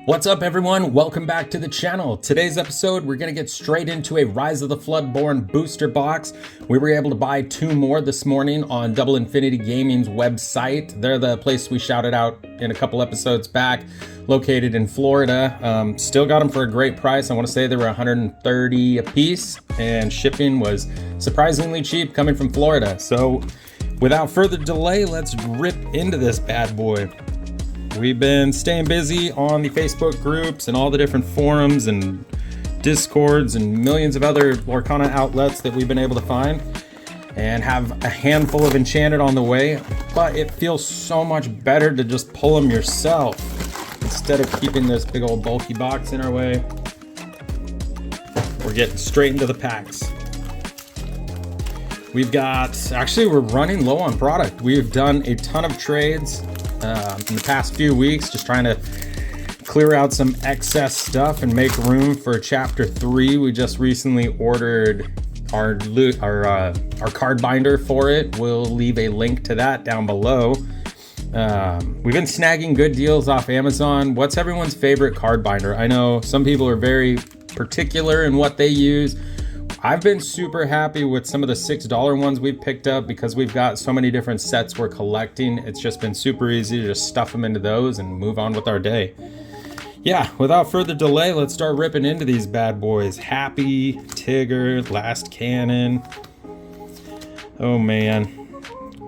What's up, everyone? Welcome back to the channel. Today's episode, we're going to get straight into a Rise of the Floodborn Booster Box. We were able to buy 2 more this morning on Double Infinity Gaming's website. They're the place we shouted out in a couple episodes back, located in Florida. Still got them for a great price. I want to say they were $130 a piece, and shipping was surprisingly cheap coming from Florida. So without further delay, let's rip into this bad boy. We've been staying busy on the Facebook groups and all the different forums and Discords and millions of other Lorcana outlets that we've been able to find, and have a handful of enchanted on the way, but it feels so much better to just pull them yourself instead of keeping this big old bulky box in our way. We're getting straight into the packs. We're running low on product. We've done a ton of trades in the past few weeks, just trying to clear out some excess stuff and make room for Chapter 3. We just recently ordered our card binder for it. We'll leave a link to that down below. We've been snagging good deals off Amazon. What's everyone's favorite card binder? I know some people are very particular in what they use. I've been super happy with some of the $6 ones we've picked up because we've got so many different sets we're collecting. It's just been super easy to just stuff them into those and move on with our day. Yeah, without further delay, let's start ripping into these bad boys. Happy, Tigger, Last Cannon. Oh man.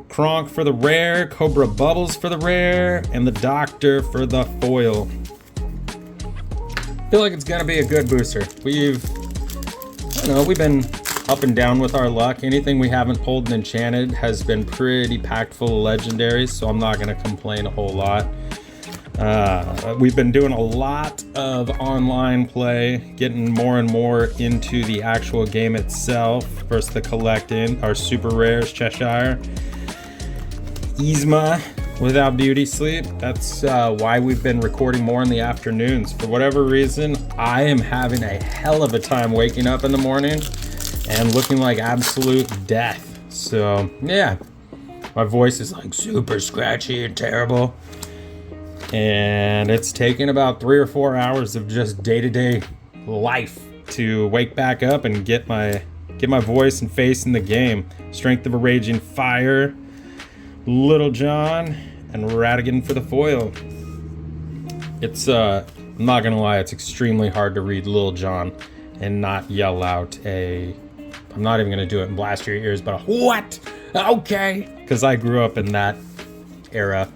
Kronk for the rare, Cobra Bubbles for the rare, and the Doctor for the foil. I feel like it's gonna be a good booster. We've been up and down with our luck. Anything we haven't pulled and enchanted has been pretty packed full of legendaries, so I'm not going to complain a whole lot. We've been doing a lot of online play, getting more and more into the actual game itself versus the collecting. Our super rares, Cheshire, Yzma without beauty sleep. That's why we've been recording more in the afternoons. For whatever reason, I am having a hell of a time waking up in the morning and looking like absolute death. So yeah, my voice is like super scratchy and terrible, and it's taken about 3 or 4 hours of just day-to-day life to wake back up and get my voice and face in the game. Strength of a Raging Fire, Little John, and Radigan for the foil. It's I'm not gonna lie, it's extremely hard to read Little John and not yell out I'm not even gonna do it and blast your ears, but what? Okay, because I grew up in that era.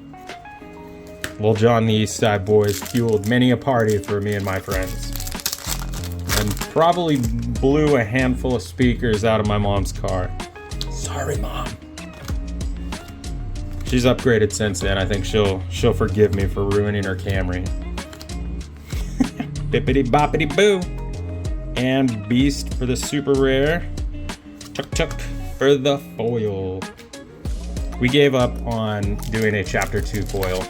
Little John, the East Side Boys, fueled many a party for me and my friends, and probably blew a handful of speakers out of my mom's car. Sorry, Mom. She's upgraded since then. I think she'll forgive me for ruining her Camry. Bippity boppity boo. And Beast for the super rare. Tuk Tuk for the foil. We gave up on doing a Chapter 2 foil.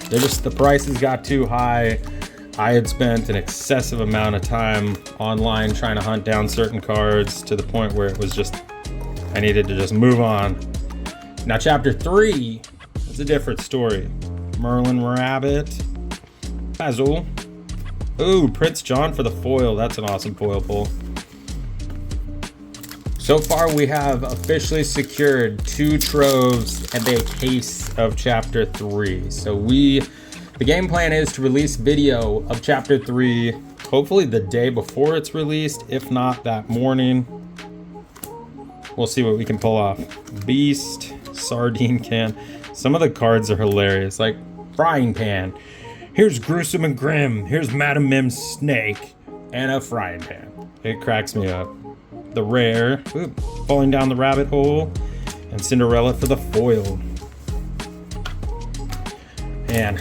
The prices got too high. I had spent an excessive amount of time online trying to hunt down certain cards to the point where it was just, I needed to just move on. Now, Chapter 3 is a different story. Merlin Rabbit, Basil. Ooh, Prince John for the foil. That's an awesome foil pull. So far, we have officially secured 2 troves and a case of Chapter 3. So the game plan is to release video of Chapter 3, hopefully the day before it's released, if not that morning. We'll see what we can pull off. Beast, Sardine Can. Some of the cards are hilarious, like Frying Pan. Here's Gruesome and Grim. Here's Madam Mim's Snake and a Frying Pan. It cracks me up. The rare, Falling Down the Rabbit Hole, and Cinderella for the foil. And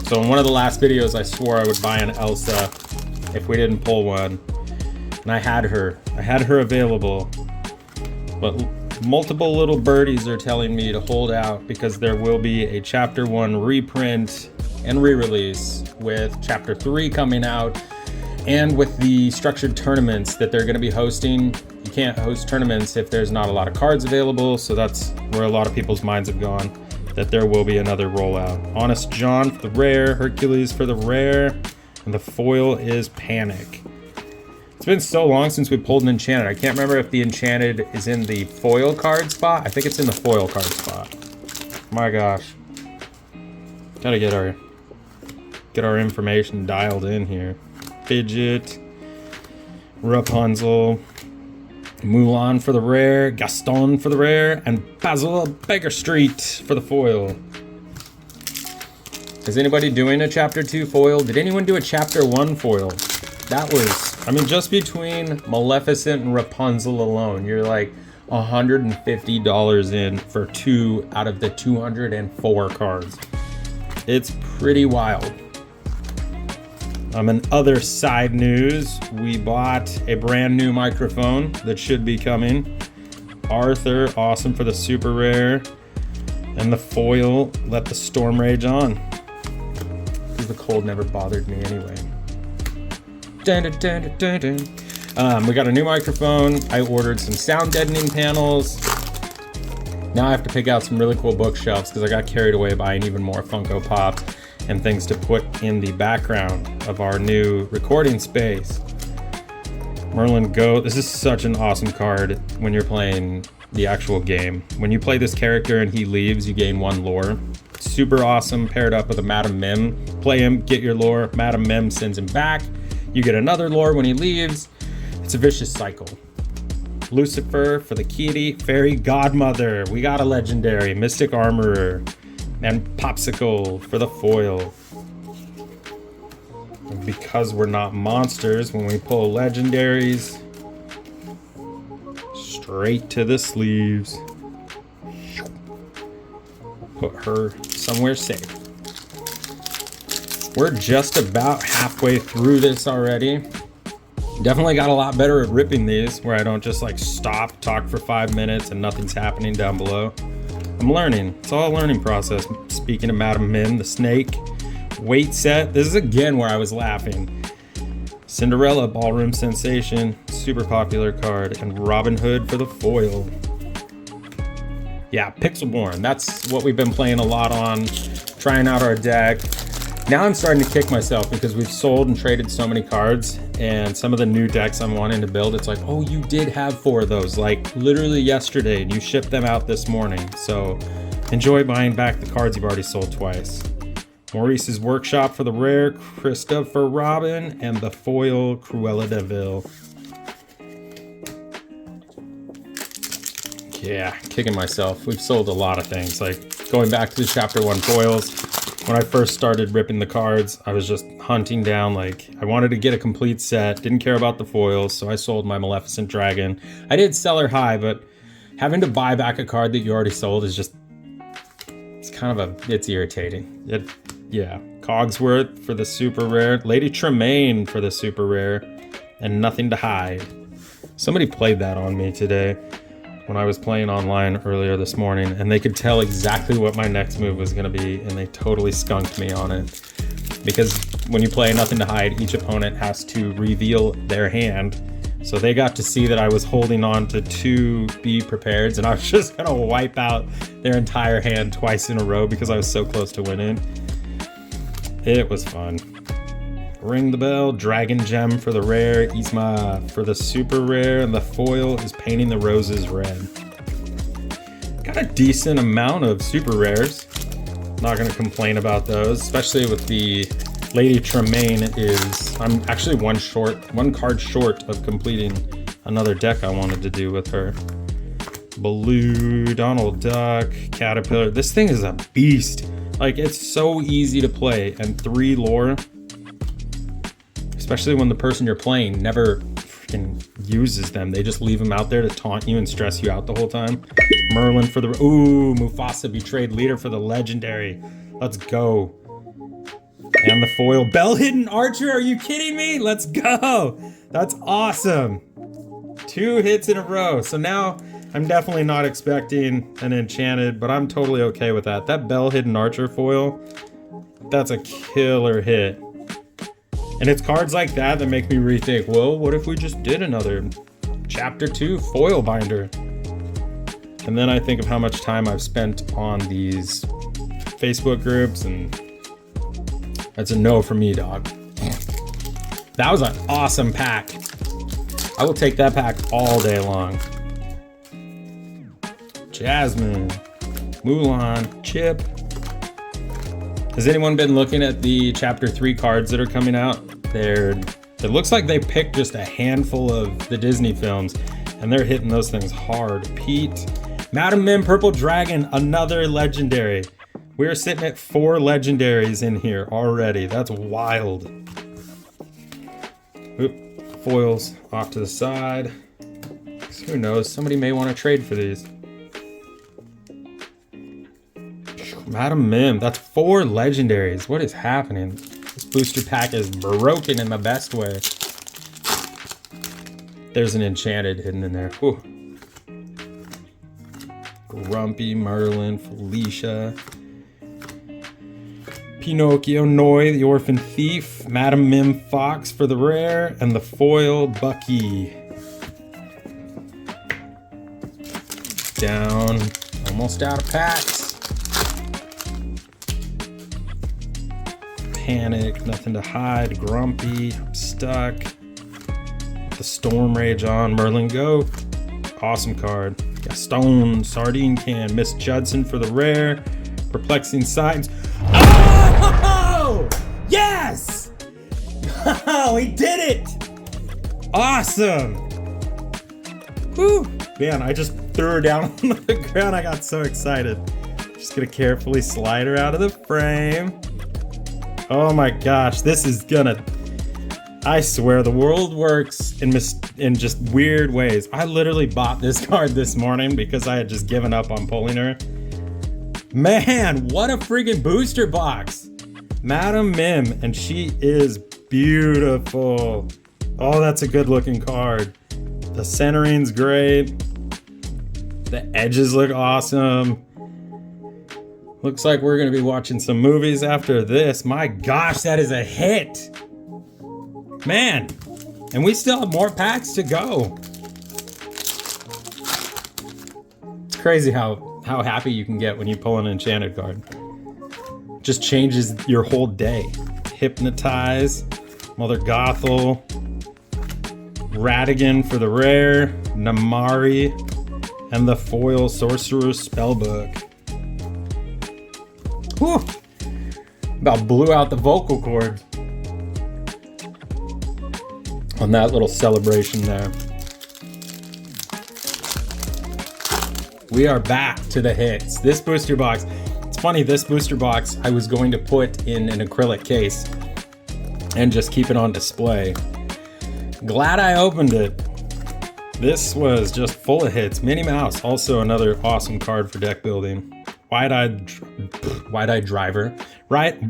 so in one of the last videos, I swore I would buy an Elsa if we didn't pull one. And I had her available, but multiple little birdies are telling me to hold out because there will be a Chapter 1 reprint and re-release with Chapter 3 coming out, and with the structured tournaments that they're going to be hosting. You can't host tournaments if there's not a lot of cards available, so that's where a lot of people's minds have gone. that there will be another rollout. Honest John for the rare, Hercules for the rare, and the foil is Panic. It's been so long since we pulled an Enchanted. I can't remember if the Enchanted is in the foil card spot. I think it's in the foil card spot. My gosh. Gotta get our information dialed in here. Fidget, Rapunzel, Mulan for the rare, Gaston for the rare, and Basil Baker Street for the foil. Is anybody doing a Chapter 2 foil? Did anyone do a Chapter 1 foil? That was, I mean, just between Maleficent and Rapunzel alone, you're like $150 in for 2 out of the 204 cards. It's pretty wild. In other side news, we bought a brand new microphone that should be coming. Arthur, awesome for the super rare. And the foil, Let the Storm Rage On. Because the cold never bothered me anyway. Dun, dun, dun, dun, dun. We got a new microphone. I ordered some sound deadening panels. Now I have to pick out some really cool bookshelves because I got carried away buying even more Funko Pops and things to put in the background of our new recording space. Merlin Goat. This is such an awesome card when you're playing the actual game. When you play this character and he leaves, you gain 1 lore. Super awesome, paired up with a Madam Mim. Play him, get your lore. Madam Mim sends him back. You get another lore when he leaves. It's a vicious cycle. Lucifer for the kitty. Fairy Godmother. We got a legendary. Mystic Armorer. And Popsicle for the foil. And because we're not monsters, when we pull legendaries, straight to the sleeves. Put her somewhere safe. We're just about halfway through this already. Definitely got a lot better at ripping these, where I don't just like stop, talk for 5 minutes and nothing's happening down below. I'm learning. It's all a learning process. Speaking of Madam Mim, the snake, weight set. This is again where I was laughing. Cinderella, Ballroom Sensation, super popular card, and Robin Hood for the foil. Yeah, Pixelborn. That's what we've been playing a lot on, trying out our deck. Now I'm starting to kick myself because we've sold and traded so many cards, and some of the new decks I'm wanting to build, it's like, oh, you did have 4 of those, like literally yesterday, and you shipped them out this morning. So enjoy buying back the cards you've already sold twice. Maurice's Workshop for the rare, Krista for Robin, and the foil Cruella de Vil. Yeah, kicking myself. We've sold a lot of things, like going back to the Chapter 1 foils. When I first started ripping the cards, I was just hunting down, like, I wanted to get a complete set, didn't care about the foils, so I sold my Maleficent Dragon. I did sell her high, but having to buy back a card that you already sold is just, it's irritating. Yeah. Cogsworth for the super rare, Lady Tremaine for the super rare, and Nothing to Hide. Somebody played that on me today when I was playing online earlier this morning, and they could tell exactly what my next move was going to be, and they totally skunked me on it. Because when you play Nothing to Hide, each opponent has to reveal their hand. So they got to see that I was holding on to 2 Be Prepareds, and I was just going to wipe out their entire hand twice in a row because I was so close to winning. It was fun. Ring the Bell, Dragon Gem for the rare, Yzma for the super rare, and the foil is Painting the Roses red. Got a decent amount of super rares. Not going to complain about those, especially with the Lady Tremaine I'm actually one card short of completing another deck I wanted to do with her. Baloo, Donald Duck, Caterpillar. This thing is a beast. Like, it's so easy to play, and 3 lore. Especially when the person you're playing never freaking uses them. They just leave them out there to taunt you and stress you out the whole time. Merlin for the... Ooh, Mufasa Betrayed Leader for the legendary. Let's go. And the foil. Bell Hidden Archer, are you kidding me? Let's go. That's awesome. 2 hits in a row. So now I'm definitely not expecting an enchanted, but I'm totally okay with that. That Bell Hidden Archer foil, that's a killer hit. And it's cards like that that make me rethink, well, what if we just did another Chapter 2 foil binder? And then I think of how much time I've spent on these Facebook groups, and that's a no for me, dog. That was an awesome pack. I will take that pack all day long. Jasmine, Mulan, Chip. Has anyone been looking at the Chapter 3 cards that are coming out? It looks like they picked just a handful of the Disney films, and they're hitting those things hard. Pete, Madam Mim, Purple Dragon, another legendary. We're sitting at 4 legendaries in here already. That's wild. Oop, foils off to the side. Who knows? Somebody may want to trade for these. Madam Mim, that's 4 legendaries. What is happening? This booster pack is broken in the best way. There's an enchanted hidden in there. Whew. Grumpy, Merlin, Felicia, Pinocchio, Noi, the Orphan Thief, Madam Mim Fox for the rare, and the foil Bucky. Down, almost out of packs. Panic, nothing to hide, Grumpy, I'm stuck. The Storm Rage on, Merlin Goat, awesome card. Gaston, Sardine Can, Miss Judson for the rare, Perplexing Signs. Oh! Yes! Oh, he did it! Awesome! Whew. Man, I just threw her down on the ground. I got so excited. Just gonna carefully slide her out of the frame. Oh my gosh, this is gonna... I swear, the world works in just weird ways. I literally bought this card this morning because I had just given up on pulling her. Man, what a friggin' booster box! Madam Mim, and she is beautiful. Oh, that's a good looking card. The centering's great. The edges look awesome. Looks like we're gonna be watching some movies after this. My gosh, that is a hit! Man, and we still have more packs to go. It's crazy how happy you can get when you pull an enchanted card. Just changes your whole day. Hypnotize, Mother Gothel, Ratigan for the rare, Namari, and the foil Sorcerer's Spellbook. Whew! About blew out the vocal cord on that little celebration there. We are back to the hits. This booster box, it's funny, this booster box I was going to put in an acrylic case and just keep it on display. Glad I opened it. This was just full of hits. Minnie Mouse, also another awesome card for deck building. Wide-eyed driver, right?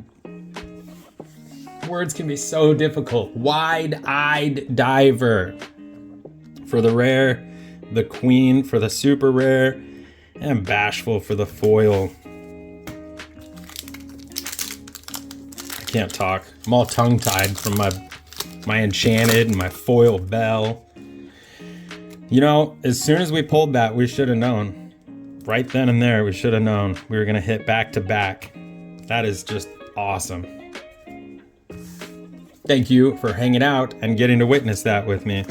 Words can be so difficult. Wide-eyed diver for the rare, the queen for the super rare, and bashful for the foil. I can't talk. I'm all tongue-tied from my enchanted and my foil bell. You know, as soon as we pulled that, we should have known. Right then and there, we should have known we were gonna hit back to back. That is just awesome. Thank you for hanging out and getting to witness that with me.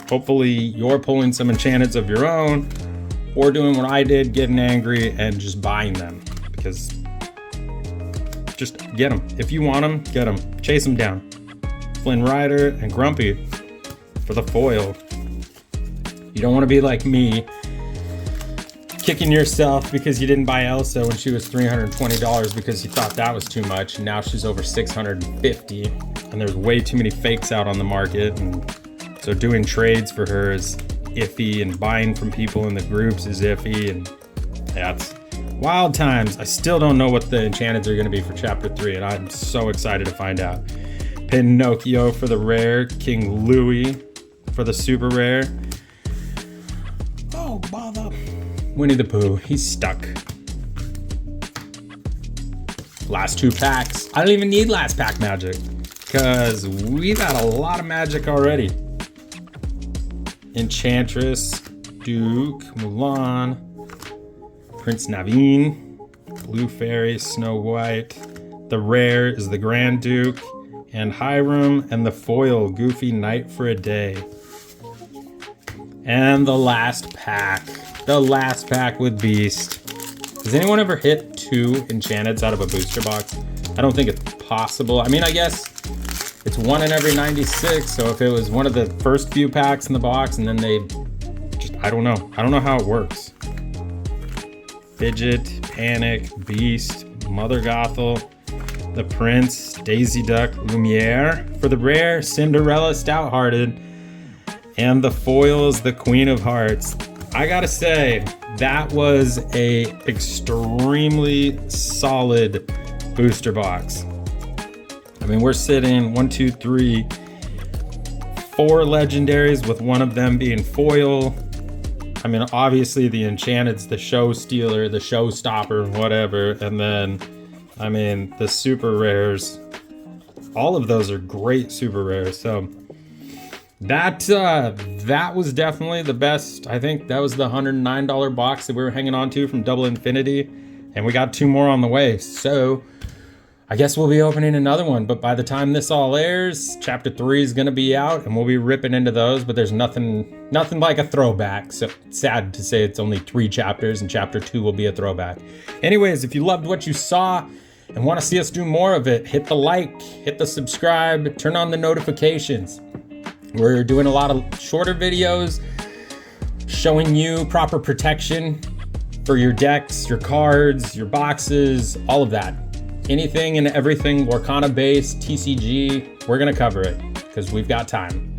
Hopefully you're pulling some enchanteds of your own or doing what I did, getting angry and just buying them, because just get them. If you want them, get them. Chase them down. Flynn Rider and Grumpy for the foil. You don't want to be like me, kicking yourself because you didn't buy Elsa when she was $320 because you thought that was too much, and now she's over $650, and there's way too many fakes out on the market, and so doing trades for her is iffy, and buying from people in the groups is iffy, and yeah, it's wild times. I still don't know what the enchanteds are going to be for Chapter 3, and I'm so excited to find out. Pinocchio for the rare, King Louis for the super rare. Oh, bother. Winnie the Pooh, he's stuck. Last 2 packs. I don't even need last pack magic because we've had a lot of magic already. Enchantress, Duke, Mulan, Prince Naveen, Blue Fairy, Snow White. The rare is the Grand Duke and Hiram, and the foil, Goofy Knight for a Day. And the last pack with Beast. Has anyone ever hit 2 enchanteds out of a booster box? I don't think it's possible. I mean, I guess it's 1 in every 96, so if it was one of the first few packs in the box and then they just, I don't know how it works. Fidget, Panic, Beast, Mother Gothel, the Prince, Daisy Duck, Lumiere. For the rare, Cinderella, Stout-Hearted, and the foils, the Queen of Hearts. I gotta say, that was a extremely solid booster box. I mean, we're sitting 1, 2, 3, 4 legendaries, with one of them being foil. I mean, obviously the enchanted's the show stealer, the showstopper, whatever, and then I mean, the super rares, all of those are great super rares. So that was definitely the best. I think that was the $109 box that we were hanging on to from Double Infinity, and we got 2 more on the way. So I guess we'll be opening another one, but by the time this all airs, Chapter 3 is gonna be out, and we'll be ripping into those, but there's nothing like a throwback. So sad to say it's only 3 chapters, and Chapter 2 will be a throwback. Anyways, if you loved what you saw and want to see us do more of it, hit the like, hit the subscribe, turn on the notifications. We're doing a lot of shorter videos showing you proper protection for your decks, your cards, your boxes, all of that. Anything and everything Lorcana based, TCG, we're gonna cover it because we've got time.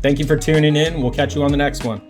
Thank you for tuning in. We'll catch you on the next one.